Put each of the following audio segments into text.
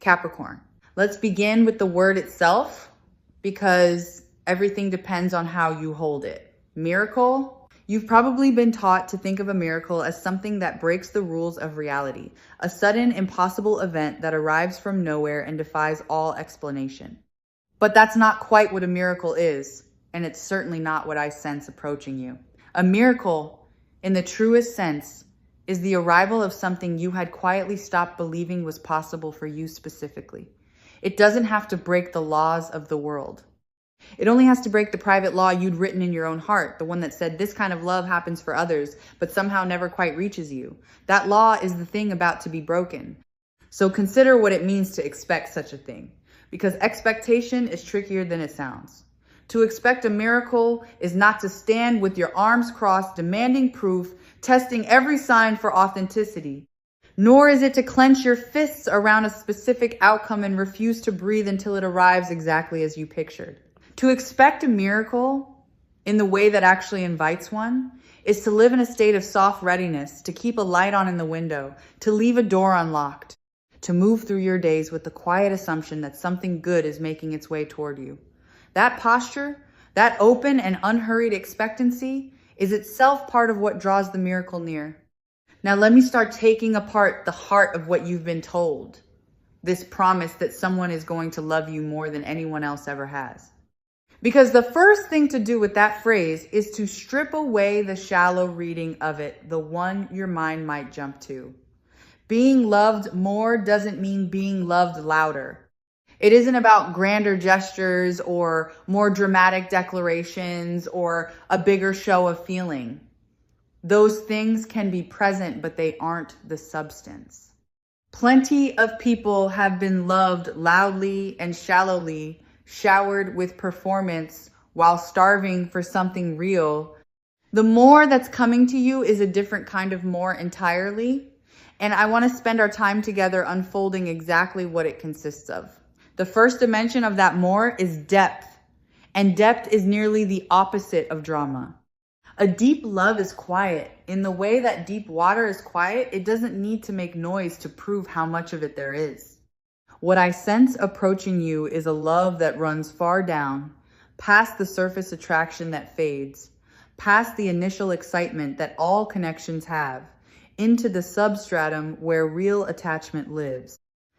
Capricorn. Let's begin with the word itself because everything depends on how you hold it. Miracle. You've probably been taught to think of a miracle as something that breaks the rules of reality, a sudden, impossible event that arrives from nowhere and defies all explanation. But that's not quite what a miracle is, and it's certainly not what I sense approaching you. A miracle, in the truest sense, is the arrival of something you had quietly stopped believing was possible for you specifically. It doesn't have to break the laws of the world. It only has to break the private law you'd written in your own heart, the one that said this kind of love happens for others, but somehow never quite reaches you. That law is the thing about to be broken. So consider what it means to expect such a thing, because expectation is trickier than it sounds. To expect a miracle is not to stand with your arms crossed, demanding proof, testing every sign for authenticity. Nor is it to clench your fists around a specific outcome and refuse to breathe until it arrives exactly as you pictured. To expect a miracle in the way that actually invites one is to live in a state of soft readiness, to keep a light on in the window, to leave a door unlocked, to move through your days with the quiet assumption that something good is making its way toward you. That posture, that open and unhurried expectancy, is itself part of what draws the miracle near. Now let me start taking apart the heart of what you've been told. This promise that someone is going to love you more than anyone else ever has. Because the first thing to do with that phrase is to strip away the shallow reading of it, the one your mind might jump to. Being loved more doesn't mean being loved louder. It isn't about grander gestures or more dramatic declarations or a bigger show of feeling. Those things can be present, but they aren't the substance. Plenty of people have been loved loudly and shallowly, showered with performance while starving for something real. The more that's coming to you is a different kind of more entirely. And I want to spend our time together unfolding exactly what it consists of. The first dimension of that more is depth. And depth is nearly the opposite of drama. A deep love is quiet. In the way that deep water is quiet, it doesn't need to make noise to prove how much of it there is. What I sense approaching you is a love that runs far down, past the surface attraction that fades, past the initial excitement that all connections have, into the substratum where real attachment lives.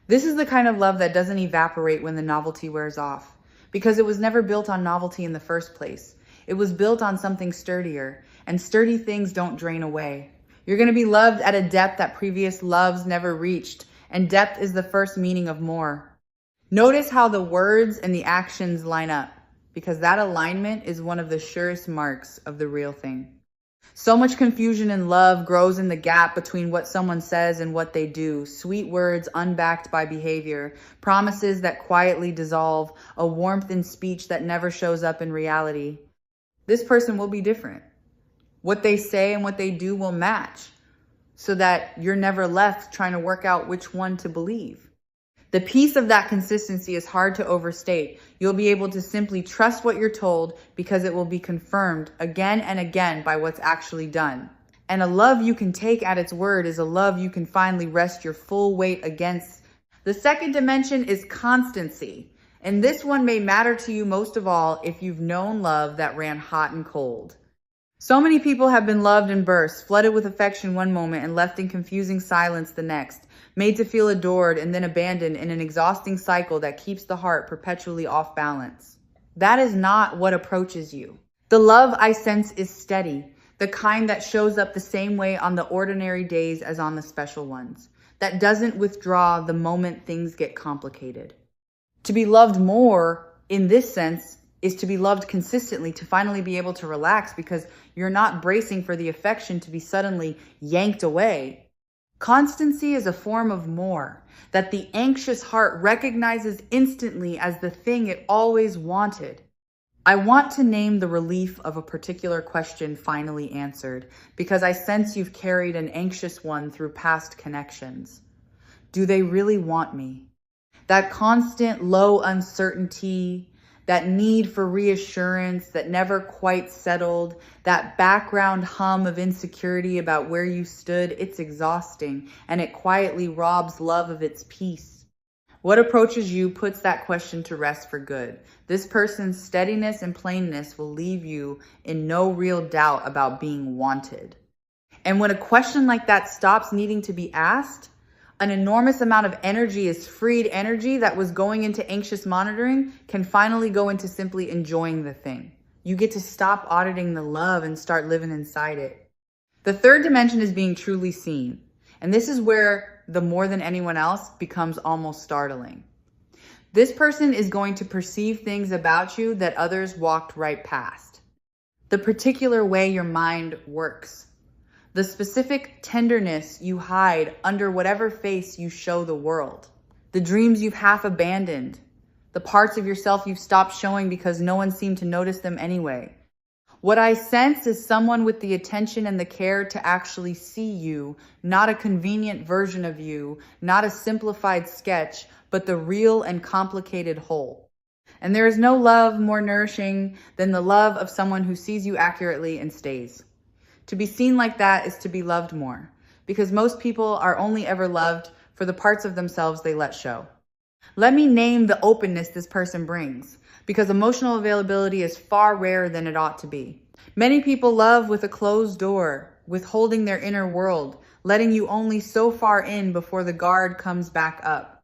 This is the kind of love that doesn't evaporate when the novelty wears off, because it was never built on novelty in the first place. It was built on something sturdier, and sturdy things don't drain away. You're going to be loved at a depth that previous loves never reached, and depth is the first meaning of more. Notice how the words and the actions line up, because that alignment is one of the surest marks of the real thing. So much confusion in love grows in the gap between what someone says and what they do. Sweet words unbacked by behavior, promises that quietly dissolve, a warmth in speech that never shows up in reality. This person will be different. What they say and what they do will match, so that you're never left trying to work out which one to believe. The piece of that consistency is hard to overstate. You'll be able to simply trust what you're told because it will be confirmed again and again by what's actually done. And a love you can take at its word is a love you can finally rest your full weight against. The second dimension is constancy. And this one may matter to you most of all if you've known love that ran hot and cold. So many people have been loved in bursts, flooded with affection one moment and left in confusing silence the next, made to feel adored and then abandoned in an exhausting cycle that keeps the heart perpetually off balance. That is not what approaches you. The love I sense is steady, the kind that shows up the same way on the ordinary days as on the special ones, that doesn't withdraw the moment things get complicated. To be loved more, in this sense, is to be loved consistently, to finally be able to relax because you're not bracing for the affection to be suddenly yanked away. Constancy is a form of more that the anxious heart recognizes instantly as the thing it always wanted. I want to name the relief of a particular question finally answered because I sense you've carried an anxious one through past connections. Do they really want me? That constant low uncertainty, that need for reassurance that never quite settled, that background hum of insecurity about where you stood, it's exhausting, and it quietly robs love of its peace. What approaches you puts that question to rest for good. This person's steadiness and plainness will leave you in no real doubt about being wanted. And when a question like that stops needing to be asked, an enormous amount of energy is freed. Energy that was going into anxious monitoring can finally go into simply enjoying the thing. You get to stop auditing the love and start living inside it. The third dimension is being truly seen. And this is where the more than anyone else becomes almost startling. This person is going to perceive things about you that others walked right past. The particular way your mind works. The specific tenderness you hide under whatever face you show the world. The dreams you've half abandoned. The parts of yourself you've stopped showing because no one seemed to notice them anyway. What I sense is someone with the attention and the care to actually see you, not a convenient version of you, not a simplified sketch, but the real and complicated whole. And there is no love more nourishing than the love of someone who sees you accurately and stays. To be seen like that is to be loved more, because most people are only ever loved for the parts of themselves they let show. Let me name the openness this person brings, because emotional availability is far rarer than it ought to be. Many people love with a closed door, withholding their inner world, letting you only so far in before the guard comes back up.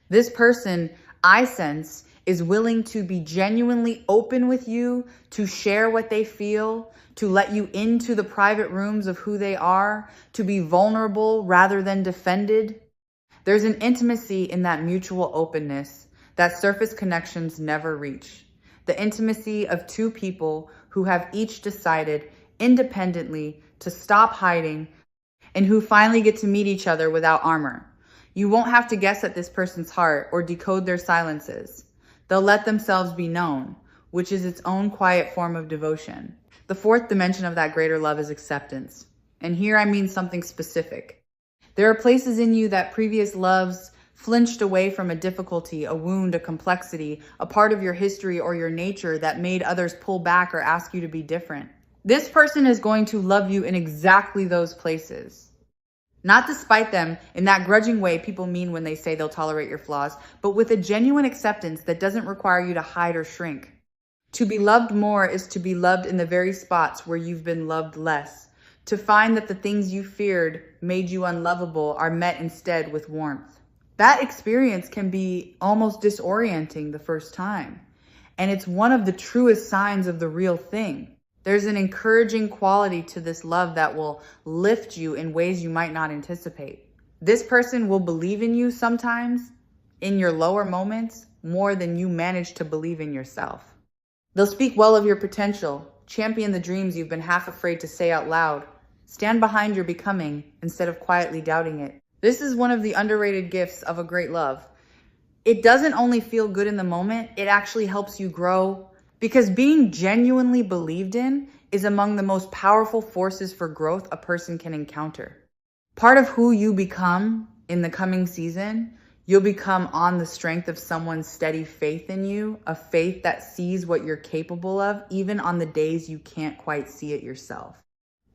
This person, I sense, is willing to be genuinely open with you, to share what they feel, to let you into the private rooms of who they are, to be vulnerable rather than defended. There's an intimacy in that mutual openness that surface connections never reach. The intimacy of two people who have each decided independently to stop hiding and who finally get to meet each other without armor. You won't have to guess at this person's heart or decode their silences. They'll let themselves be known, which is its own quiet form of devotion. The fourth dimension of that greater love is acceptance. And here I mean something specific. There are places in you that previous loves flinched away from, a difficulty, a wound, a complexity, a part of your history or your nature that made others pull back or ask you to be different. This person is going to love you in exactly those places. Not despite them in that grudging way people mean when they say they'll tolerate your flaws, but with a genuine acceptance that doesn't require you to hide or shrink. To be loved more is to be loved in the very spots where you've been loved less. To find that the things you feared made you unlovable are met instead with warmth. That experience can be almost disorienting the first time. And it's one of the truest signs of the real thing. There's an encouraging quality to this love that will lift you in ways you might not anticipate. This person will believe in you sometimes, in your lower moments, more than you manage to believe in yourself. They'll speak well of your potential, champion the dreams you've been half afraid to say out loud, stand behind your becoming instead of quietly doubting it. This is one of the underrated gifts of a great love. It doesn't only feel good in the moment, it actually helps you grow, because being genuinely believed in is among the most powerful forces for growth a person can encounter. Part of who you become in the coming season, you'll become on the strength of someone's steady faith in you, a faith that sees what you're capable of, even on the days you can't quite see it yourself.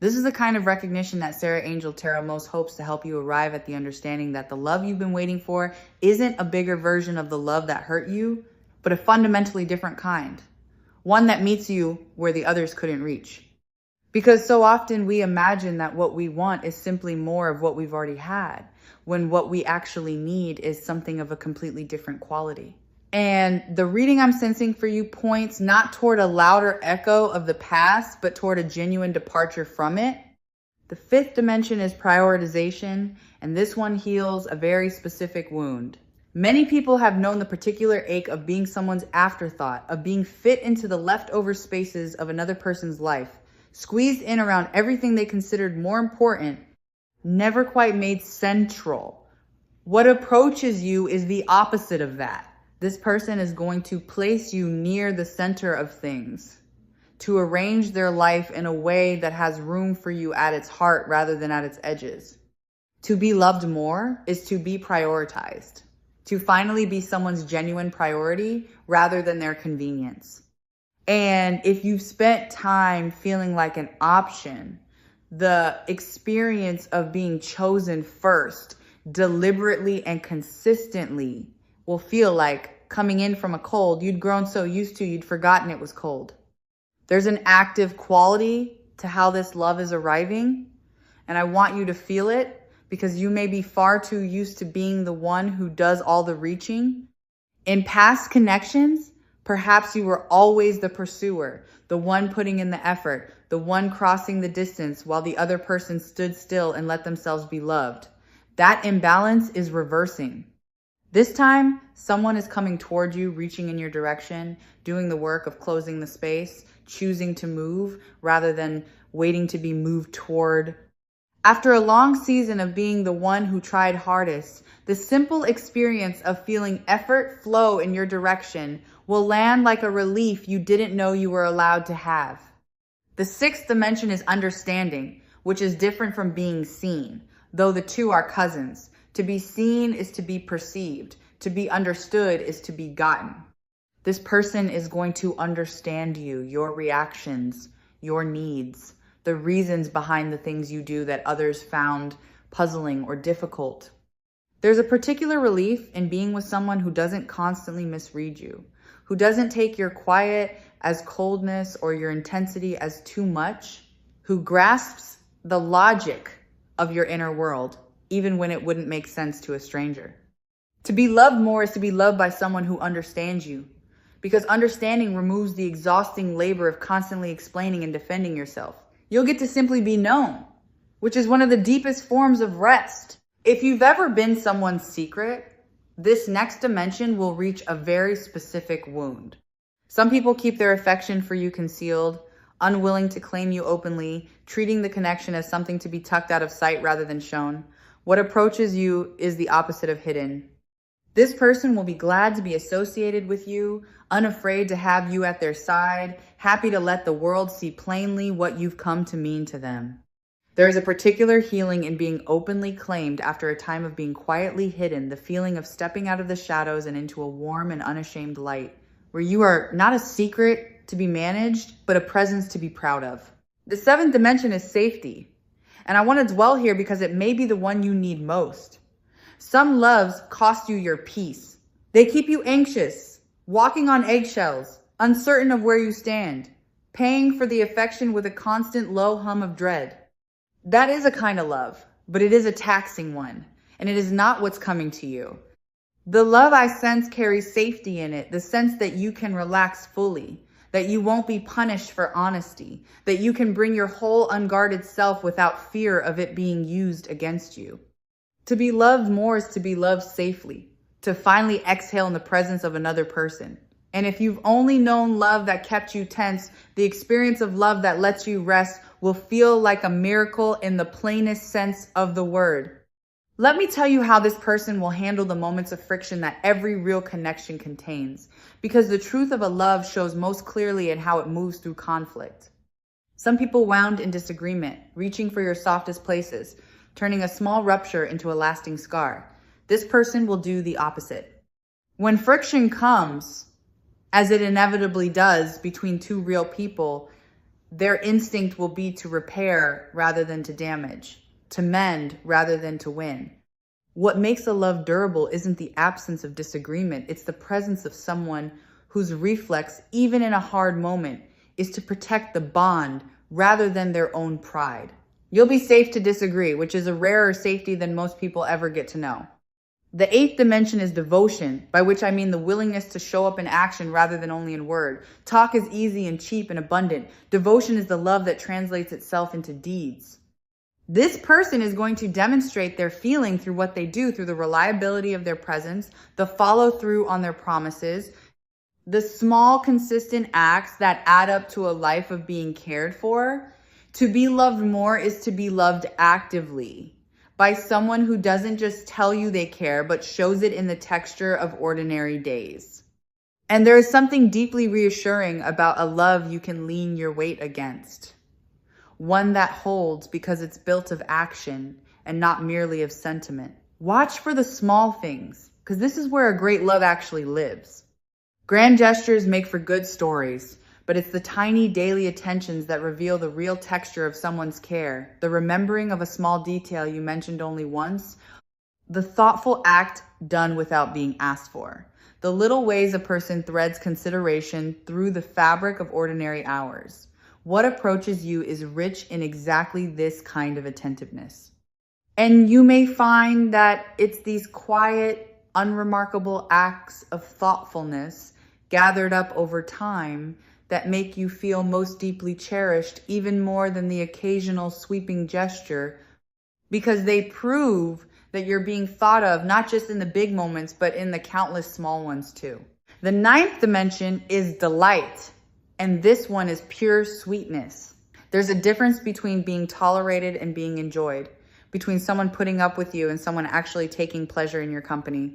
This is the kind of recognition that Sarah Angel Tarot most hopes to help you arrive at the understanding that the love you've been waiting for isn't a bigger version of the love that hurt you, but a fundamentally different kind. One that meets you where the others couldn't reach. Because so often we imagine that what we want is simply more of what we've already had, when what we actually need is something of a completely different quality. And the reading I'm sensing for you points not toward a louder echo of the past, but toward a genuine departure from it. The fifth dimension is prioritization, and this one heals a very specific wound. Many people have known the particular ache of being someone's afterthought, of being fit into the leftover spaces of another person's life, squeezed in around everything they considered more important, never quite made central. What approaches you is the opposite of that. This person is going to place you near the center of things, to arrange their life in a way that has room for you at its heart rather than at its edges. To be loved more is to be prioritized, to finally be someone's genuine priority rather than their convenience. And if you've spent time feeling like an option, the experience of being chosen first, deliberately and consistently, will feel like coming in from a cold you'd grown so used to you'd forgotten it was cold. There's an active quality to how this love is arriving, and I want you to feel it because you may be far too used to being the one who does all the reaching. In past connections, perhaps you were always the pursuer, the one putting in the effort, the one crossing the distance while the other person stood still and let themselves be loved. That imbalance is reversing. This time, someone is coming toward you, reaching in your direction, doing the work of closing the space, choosing to move rather than waiting to be moved toward. After a long season of being the one who tried hardest, the simple experience of feeling effort flow in your direction will land like a relief you didn't know you were allowed to have. The sixth dimension is understanding, which is different from being seen, though the two are cousins. To be seen is to be perceived. To be understood is to be gotten. This person is going to understand you, your reactions, your needs, the reasons behind the things you do that others found puzzling or difficult. There's a particular relief in being with someone who doesn't constantly misread you, who doesn't take your quiet as coldness or your intensity as too much, who grasps the logic of your inner world, even when it wouldn't make sense to a stranger. To be loved more is to be loved by someone who understands you, because understanding removes the exhausting labor of constantly explaining and defending yourself. You'll get to simply be known, which is one of the deepest forms of rest. If you've ever been someone's secret, this next dimension will reach a very specific wound. Some people keep their affection for you concealed, unwilling to claim you openly, treating the connection as something to be tucked out of sight rather than shown. What approaches you is the opposite of hidden. This person will be glad to be associated with you, unafraid to have you at their side, happy to let the world see plainly what you've come to mean to them. There is a particular healing in being openly claimed after a time of being quietly hidden, the feeling of stepping out of the shadows and into a warm and unashamed light, where you are not a secret to be managed, but a presence to be proud of. The seventh dimension is safety, and I want to dwell here because it may be the one you need most. Some loves cost you your peace. They keep you anxious, walking on eggshells, uncertain of where you stand, paying for the affection with a constant low hum of dread. That is a kind of love, but it is a taxing one, and it is not what's coming to you. The love I sense carries safety in it, the sense that you can relax fully, that you won't be punished for honesty, that you can bring your whole unguarded self without fear of it being used against you. To be loved more is to be loved safely, to finally exhale in the presence of another person. And if you've only known love that kept you tense, the experience of love that lets you rest will feel like a miracle in the plainest sense of the word. Let me tell you how this person will handle the moments of friction that every real connection contains, because the truth of a love shows most clearly in how it moves through conflict. Some people wound in disagreement, reaching for your softest places, turning a small rupture into a lasting scar. This person will do the opposite. When friction comes, as it inevitably does between two real people, their instinct will be to repair rather than to damage, to mend rather than to win. What makes a love durable isn't the absence of disagreement, it's the presence of someone whose reflex, even in a hard moment, is to protect the bond rather than their own pride. You'll be safe to disagree, which is a rarer safety than most people ever get to know. The eighth dimension is devotion, by which I mean the willingness to show up in action rather than only in word. Talk is easy and cheap and abundant. Devotion is the love that translates itself into deeds. This person is going to demonstrate their feeling through what they do, through the reliability of their presence, the follow through on their promises, the small, consistent acts that add up to a life of being cared for. To be loved more is to be loved actively, by someone who doesn't just tell you they care, but shows it in the texture of ordinary days. And there is something deeply reassuring about a love you can lean your weight against. One that holds because it's built of action and not merely of sentiment. Watch for the small things, because this is where a great love actually lives. Grand gestures make for good stories, but it's the tiny daily attentions that reveal the real texture of someone's care, the remembering of a small detail you mentioned only once, The thoughtful act done without being asked for. The little ways a person threads consideration through the fabric of ordinary hours. What approaches you is rich in exactly this kind of attentiveness. And you may find that it's these quiet, unremarkable acts of thoughtfulness gathered up over time that make you feel most deeply cherished, even more than the occasional sweeping gesture, because they prove that you're being thought of, not just in the big moments, but in the countless small ones too. The ninth dimension is delight, and this one is pure sweetness. There's a difference between being tolerated and being enjoyed, between someone putting up with you and someone actually taking pleasure in your company.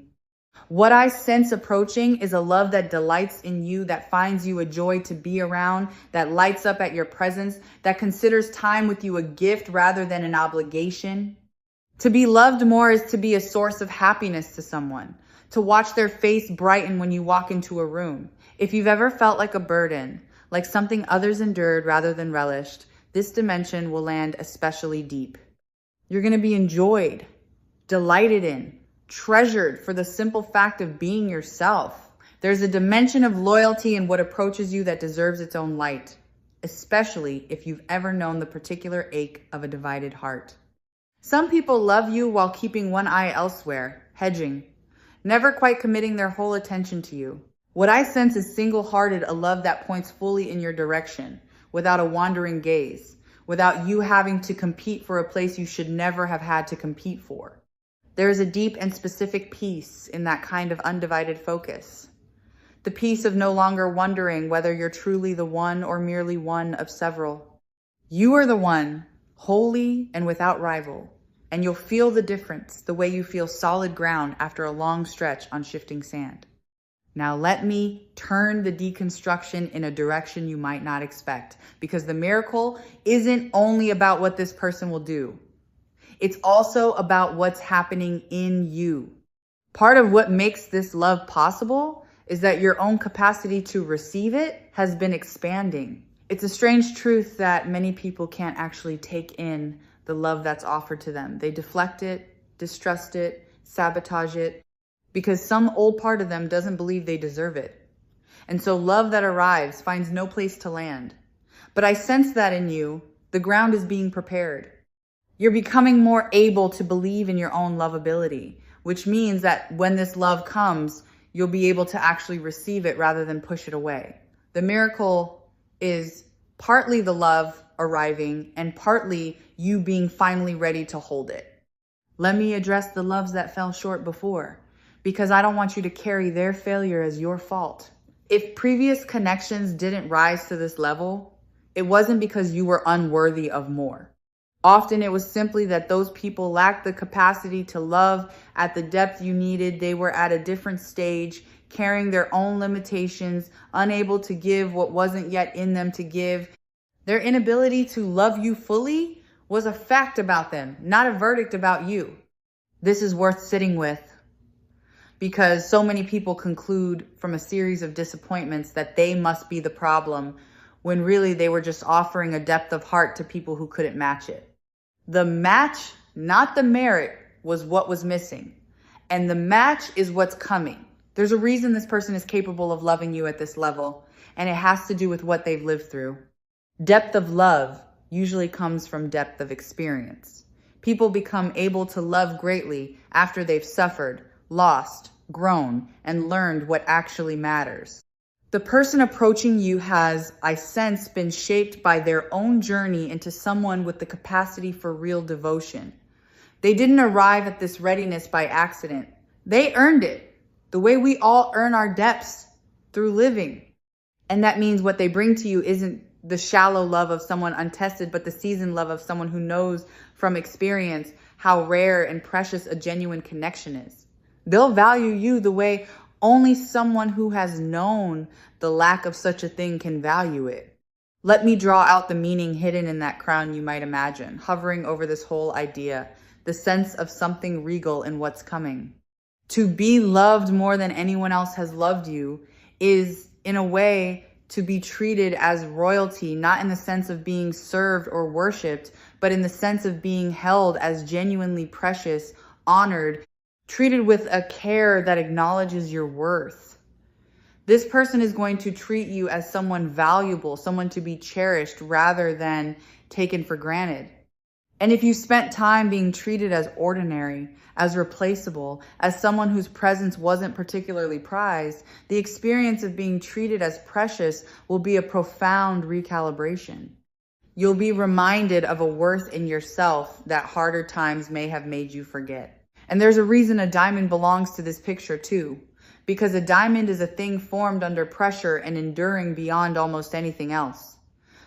What I sense approaching is a love that delights in you, that finds you a joy to be around, that lights up at your presence, that considers time with you a gift rather than an obligation. To be loved more is to be a source of happiness to someone, to watch their face brighten when you walk into a room. If you've ever felt like a burden, like something others endured rather than relished, this dimension will land especially deep. You're going to be enjoyed, delighted in, treasured for the simple fact of being yourself. There's a dimension of loyalty in what approaches you that deserves its own light, especially if you've ever known the particular ache of a divided heart. Some people love you while keeping one eye elsewhere, hedging, never quite committing their whole attention to you. What I sense is single-hearted, a love that points fully in your direction, without a wandering gaze, without you having to compete for a place you should never have had to compete for. There is a deep and specific peace in that kind of undivided focus. The peace of no longer wondering whether you're truly the one or merely one of several. You are the one, wholly and without rival, and you'll feel the difference the way you feel solid ground after a long stretch on shifting sand. Now let me turn the deconstruction in a direction you might not expect, because the miracle isn't only about what this person will do. It's also about what's happening in you. Part of what makes this love possible is that your own capacity to receive it has been expanding. It's a strange truth that many people can't actually take in the love that's offered to them. They deflect it, distrust it, sabotage it, because some old part of them doesn't believe they deserve it. And so love that arrives finds no place to land. But I sense that in you, the ground is being prepared. You're becoming more able to believe in your own lovability, which means that when this love comes, you'll be able to actually receive it rather than push it away. The miracle is partly the love arriving and partly you being finally ready to hold it. Let me address the loves that fell short before, because I don't want you to carry their failure as your fault. If previous connections didn't rise to this level, it wasn't because you were unworthy of more. Often it was simply that those people lacked the capacity to love at the depth you needed. They were at a different stage, carrying their own limitations, unable to give what wasn't yet in them to give. Their inability to love you fully was a fact about them, not a verdict about you. This is worth sitting with, because so many people conclude from a series of disappointments that they must be the problem, when really they were just offering a depth of heart to people who couldn't match it. The match, not the merit, was what was missing. And the match is what's coming. There's a reason this person is capable of loving you at this level, and it has to do with what they've lived through. Depth of love usually comes from depth of experience. People become able to love greatly after they've suffered, lost, grown, and learned what actually matters. The person approaching you has, I sense, been shaped by their own journey into someone with the capacity for real devotion. They didn't arrive at this readiness by accident. They earned it, the way we all earn our depths, through living. And that means what they bring to you isn't the shallow love of someone untested, but the seasoned love of someone who knows from experience how rare and precious a genuine connection is. They'll value you the way only someone who has known the lack of such a thing can value it. Let me draw out the meaning hidden in that crown you might imagine, hovering over this whole idea, the sense of something regal in what's coming. To be loved more than anyone else has loved you is, in a way, to be treated as royalty, not in the sense of being served or worshipped, but in the sense of being held as genuinely precious, honored, treated with a care that acknowledges your worth. This person is going to treat you as someone valuable, someone to be cherished rather than taken for granted. And if you spent time being treated as ordinary, as replaceable, as someone whose presence wasn't particularly prized, the experience of being treated as precious will be a profound recalibration. You'll be reminded of a worth in yourself that harder times may have made you forget. And there's a reason a diamond belongs to this picture too, because a diamond is a thing formed under pressure and enduring beyond almost anything else.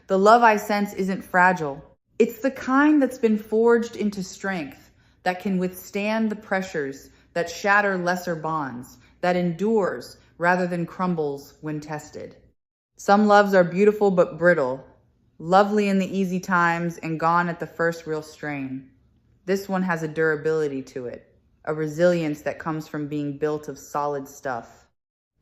The love I sense isn't fragile. It's the kind that's been forged into strength, that can withstand the pressures, that shatter lesser bonds, that endures rather than crumbles when tested. Some loves are beautiful but brittle, lovely in the easy times and gone at the first real strain. This one has a durability to it, a resilience that comes from being built of solid stuff.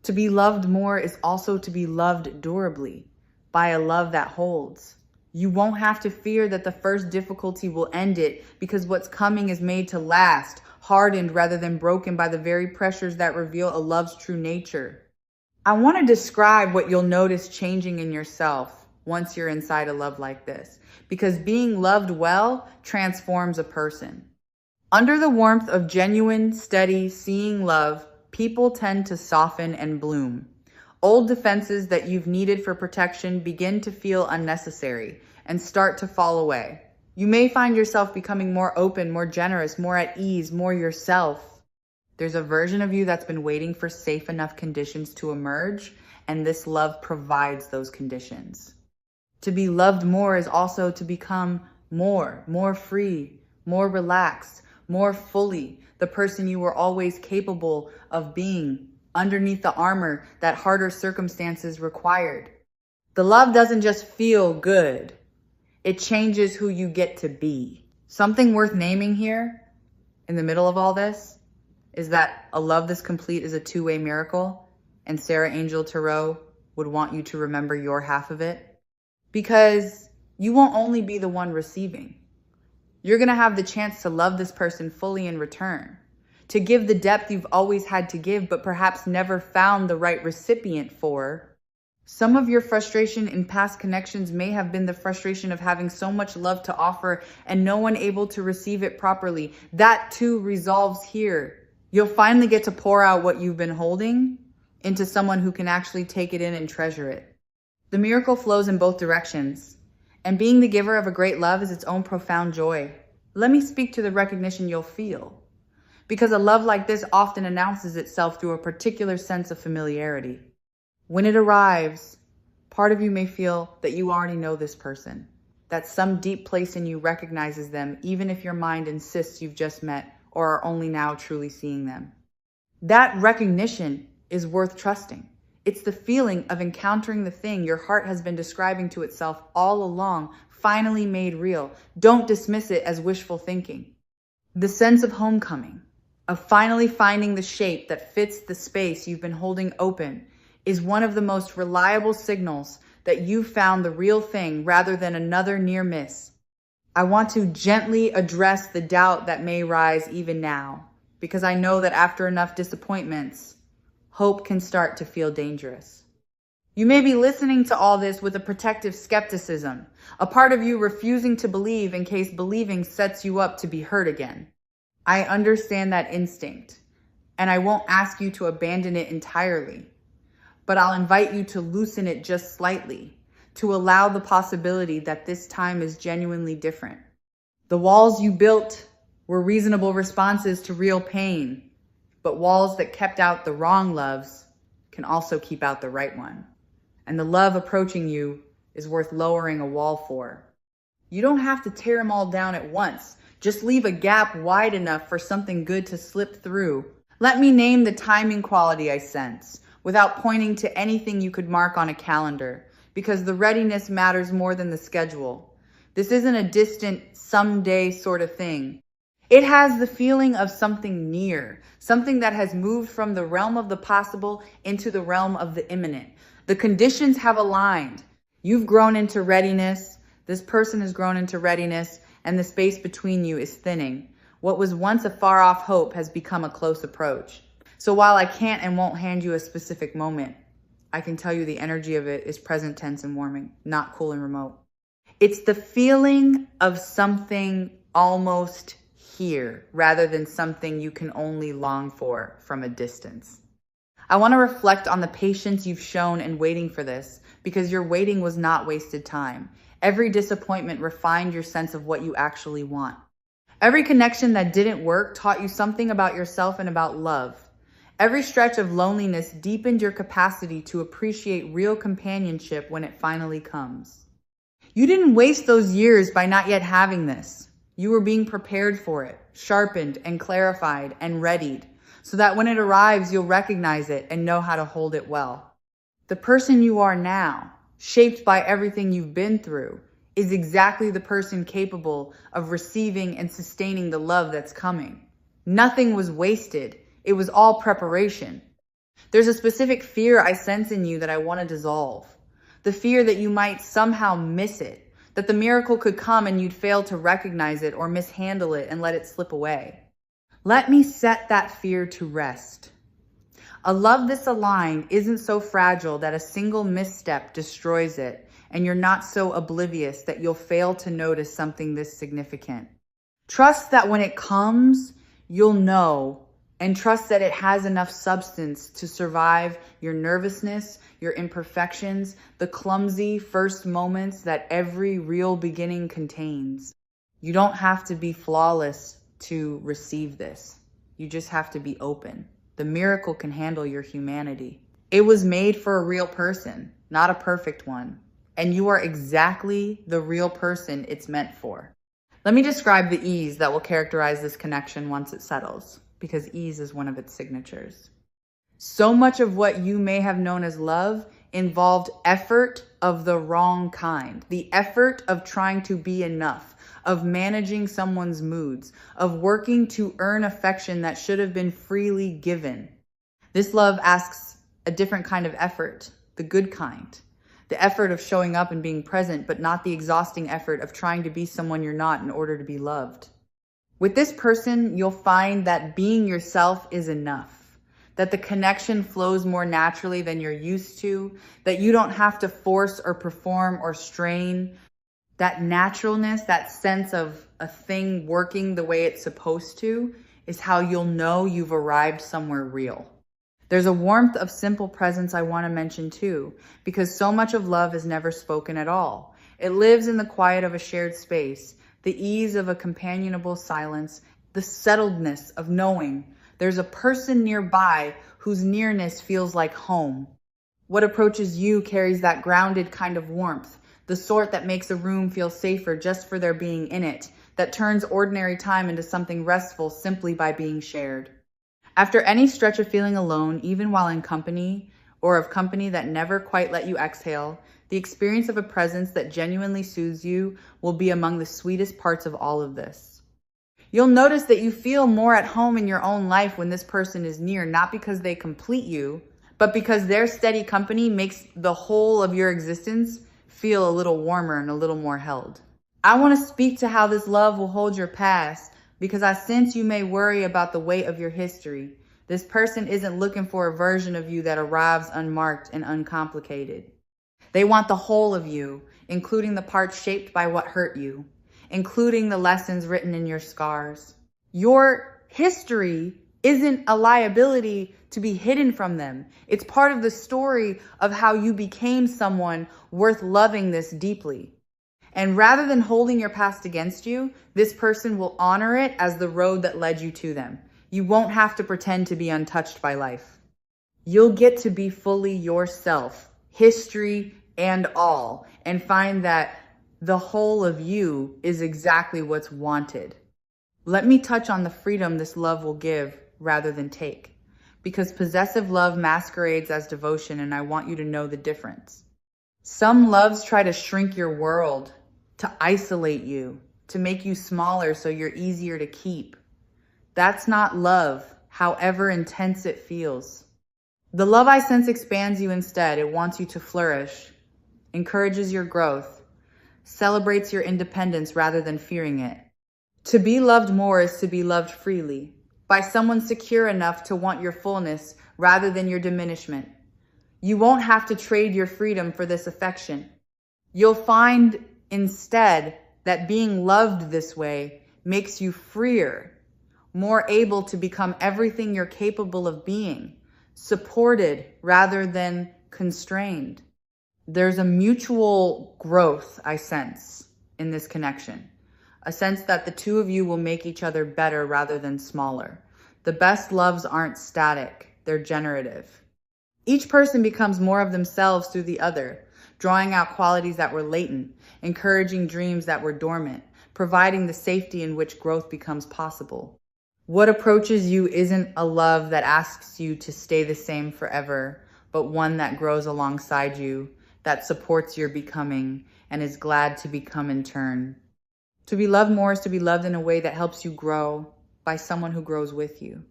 To be loved more is also to be loved durably, by a love that holds. You won't have to fear that the first difficulty will end it, because what's coming is made to last, hardened rather than broken by the very pressures that reveal a love's true nature. I want to describe what you'll notice changing in yourself once you're inside a love like this, because being loved well transforms a person. Under the warmth of genuine, steady, seeing love, people tend to soften and bloom. Old defenses that you've needed for protection begin to feel unnecessary and start to fall away. You may find yourself becoming more open, more generous, more at ease, more yourself. There's a version of you that's been waiting for safe enough conditions to emerge, and this love provides those conditions. To be loved more is also to become more free, more relaxed, more fully the person you were always capable of being, underneath the armor that harder circumstances required. The love doesn't just feel good. It changes who you get to be. Something worth naming here, in the middle of all this, is that a love this complete is a two-way miracle, and Sarah Angel Tarot would want you to remember your half of it, because you won't only be the one receiving. You're gonna have the chance to love this person fully in return, to give the depth you've always had to give, but perhaps never found the right recipient for. Some of your frustration in past connections may have been the frustration of having so much love to offer and no one able to receive it properly. That too resolves here. You'll finally get to pour out what you've been holding into someone who can actually take it in and treasure it. The miracle flows in both directions, and being the giver of a great love is its own profound joy. Let me speak to the recognition you'll feel, because a love like this often announces itself through a particular sense of familiarity. When it arrives, part of you may feel that you already know this person, that some deep place in you recognizes them, even if your mind insists you've just met or are only now truly seeing them. That recognition is worth trusting. It's the feeling of encountering the thing your heart has been describing to itself all along, finally made real. Don't dismiss it as wishful thinking. The sense of homecoming, of finally finding the shape that fits the space you've been holding open, is one of the most reliable signals that you found the real thing rather than another near miss. I want to gently address the doubt that may rise even now, because I know that after enough disappointments, hope can start to feel dangerous. You may be listening to all this with a protective skepticism, a part of you refusing to believe in case believing sets you up to be hurt again. I understand that instinct, and I won't ask you to abandon it entirely, but I'll invite you to loosen it just slightly, to allow the possibility that this time is genuinely different. The walls you built were reasonable responses to real pain, but walls that kept out the wrong loves can also keep out the right one. And the love approaching you is worth lowering a wall for. You don't have to tear them all down at once. Just leave a gap wide enough for something good to slip through. Let me name the timing quality I sense, without pointing to anything you could mark on a calendar, because the readiness matters more than the schedule. This isn't a distant, someday sort of thing. It has the feeling of something near, something that has moved from the realm of the possible into the realm of the imminent. The conditions have aligned. You've grown into readiness. This person has grown into readiness, and the space between you is thinning. What was once a far-off hope has become a close approach. So while I can't and won't hand you a specific moment, I can tell you the energy of it is present tense and warming, not cool and remote. It's the feeling of something almost here rather than something you can only long for from a distance. I want to reflect on the patience you've shown in waiting for this, because your waiting was not wasted time. Every disappointment refined your sense of what you actually want. Every connection that didn't work taught you something about yourself and about love. Every stretch of loneliness deepened your capacity to appreciate real companionship when it finally comes. You didn't waste those years by not yet having this. You were being prepared for it, sharpened and clarified and readied, so that when it arrives, you'll recognize it and know how to hold it well. The person you are now, shaped by everything you've been through, is exactly the person capable of receiving and sustaining the love that's coming. Nothing was wasted. It was all preparation. There's a specific fear I sense in you that I want to dissolve. The fear that you might somehow miss it, that the miracle could come and you'd fail to recognize it or mishandle it and let it slip away. Let me set that fear to rest. A love this aligned isn't so fragile that a single misstep destroys it, and you're not so oblivious that you'll fail to notice something this significant. Trust that when it comes, you'll know, and trust that it has enough substance to survive your nervousness, your imperfections, the clumsy first moments that every real beginning contains. You don't have to be flawless to receive this. You just have to be open. The miracle can handle your humanity. It was made for a real person, not a perfect one. And you are exactly the real person it's meant for. Let me describe the ease that will characterize this connection once it settles, because ease is one of its signatures. So much of what you may have known as love involved effort of the wrong kind. The effort of trying to be enough, of managing someone's moods, of working to earn affection that should have been freely given. This love asks a different kind of effort, the good kind. The effort of showing up and being present, but not the exhausting effort of trying to be someone you're not in order to be loved. With this person, you'll find that being yourself is enough, that the connection flows more naturally than you're used to, that you don't have to force or perform or strain. That naturalness, that sense of a thing working the way it's supposed to, is how you'll know you've arrived somewhere real. There's a warmth of simple presence I want to mention too, because so much of love is never spoken at all. It lives in the quiet of a shared space, the ease of a companionable silence, the settledness of knowing there's a person nearby whose nearness feels like home. What approaches you carries that grounded kind of warmth, the sort that makes a room feel safer just for their being in it, that turns ordinary time into something restful simply by being shared. After any stretch of feeling alone, even while in company, or of company that never quite let you exhale, the experience of a presence that genuinely soothes you will be among the sweetest parts of all of this. You'll notice that you feel more at home in your own life when this person is near, not because they complete you, but because their steady company makes the whole of your existence feel a little warmer and a little more held. I want to speak to how this love will hold your past, because I sense you may worry about the weight of your history. This person isn't looking for a version of you that arrives unmarked and uncomplicated. They want the whole of you, including the parts shaped by what hurt you, including the lessons written in your scars. Your history isn't a liability to be hidden from them. It's part of the story of how you became someone worth loving this deeply. And rather than holding your past against you, this person will honor it as the road that led you to them. You won't have to pretend to be untouched by life. You'll get to be fully yourself, history and all, and find that the whole of you is exactly what's wanted. Let me touch on the freedom this love will give rather than take, because possessive love masquerades as devotion, and I want you to know the difference. Some loves try to shrink your world, to isolate you, to make you smaller so you're easier to keep. That's not love, however intense it feels. The love I sense expands you instead. It wants you to flourish, encourages your growth, celebrates your independence rather than fearing it, To be loved more is to be loved freely, by someone secure enough to want your fullness rather than your diminishment. You won't have to trade your freedom for this affection. You'll find instead that being loved this way makes you freer, more able to become everything you're capable of being, supported rather than constrained. There's a mutual growth I sense in this connection, a sense that the two of you will make each other better rather than smaller. The best loves aren't static, they're generative. Each person becomes more of themselves through the other, drawing out qualities that were latent, encouraging dreams that were dormant, providing the safety in which growth becomes possible. What approaches you isn't a love that asks you to stay the same forever, but one that grows alongside you, that supports your becoming, and is glad to become in turn. To be loved more is to be loved in a way that helps you grow by someone who grows with you.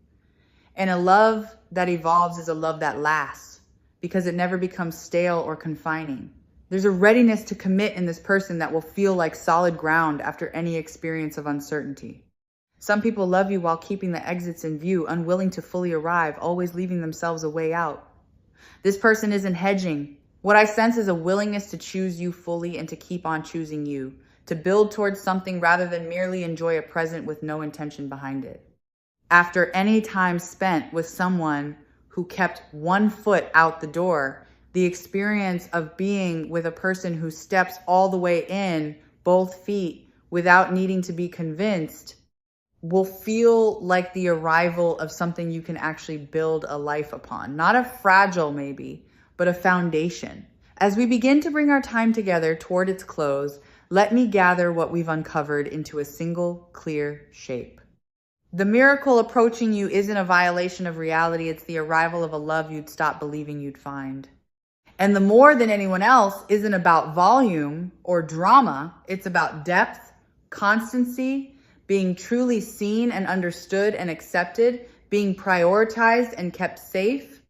And a love that evolves is a love that lasts because it never becomes stale or confining. There's a readiness to commit in this person that will feel like solid ground after any experience of uncertainty. Some people love you while keeping the exits in view, unwilling to fully arrive, always leaving themselves a way out. This person isn't hedging. What I sense is a willingness to choose you fully and to keep on choosing you, to build towards something rather than merely enjoy a present with no intention behind it. After any time spent with someone who kept one foot out the door, the experience of being with a person who steps all the way in, both feet, without needing to be convinced, will feel like the arrival of something you can actually build a life upon. Not a fragile maybe, but a foundation. As we begin to bring our time together toward its close, let me gather what we've uncovered into a single clear shape. The miracle approaching you isn't a violation of reality. It's the arrival of a love you'd stop believing you'd find. And the more than anyone else isn't about volume or drama. It's about depth, constancy, being truly seen and understood and accepted, being prioritized and kept safe,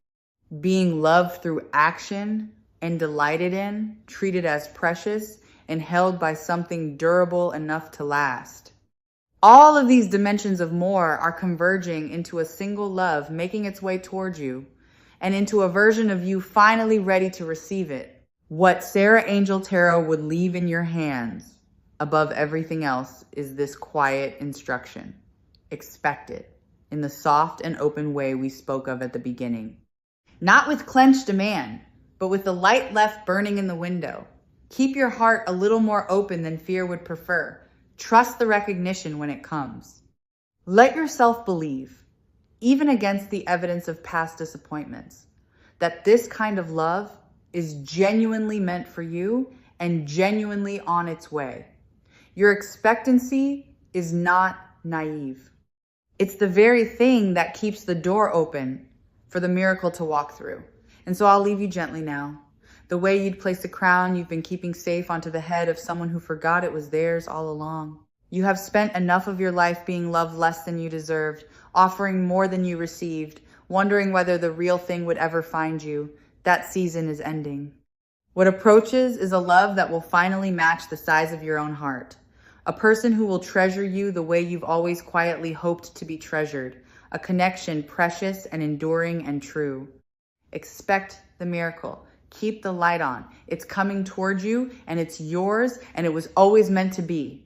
being loved through action and delighted in, treated as precious, and held by something durable enough to last. All of these dimensions of more are converging into a single love, making its way towards you, and into a version of you finally ready to receive it. What Sarah Angel Tarot would leave in your hands, above everything else, is this quiet instruction. Expect it, in the soft and open way we spoke of at the beginning. Not with clenched demand, but with the light left burning in the window. Keep your heart a little more open than fear would prefer. Trust the recognition when it comes. Let yourself believe, even against the evidence of past disappointments, that this kind of love is genuinely meant for you and genuinely on its way. Your expectancy is not naive. It's the very thing that keeps the door open for the miracle to walk through. And so I'll leave you gently now. The way you'd place a crown you've been keeping safe onto the head of someone who forgot it was theirs all along. You have spent enough of your life being loved less than you deserved, offering more than you received, wondering whether the real thing would ever find you. That season is ending. What approaches is a love that will finally match the size of your own heart. A person who will treasure you the way you've always quietly hoped to be treasured. A connection precious and enduring and true. Expect the miracle. Keep the light on. It's coming towards you and it's yours and it was always meant to be.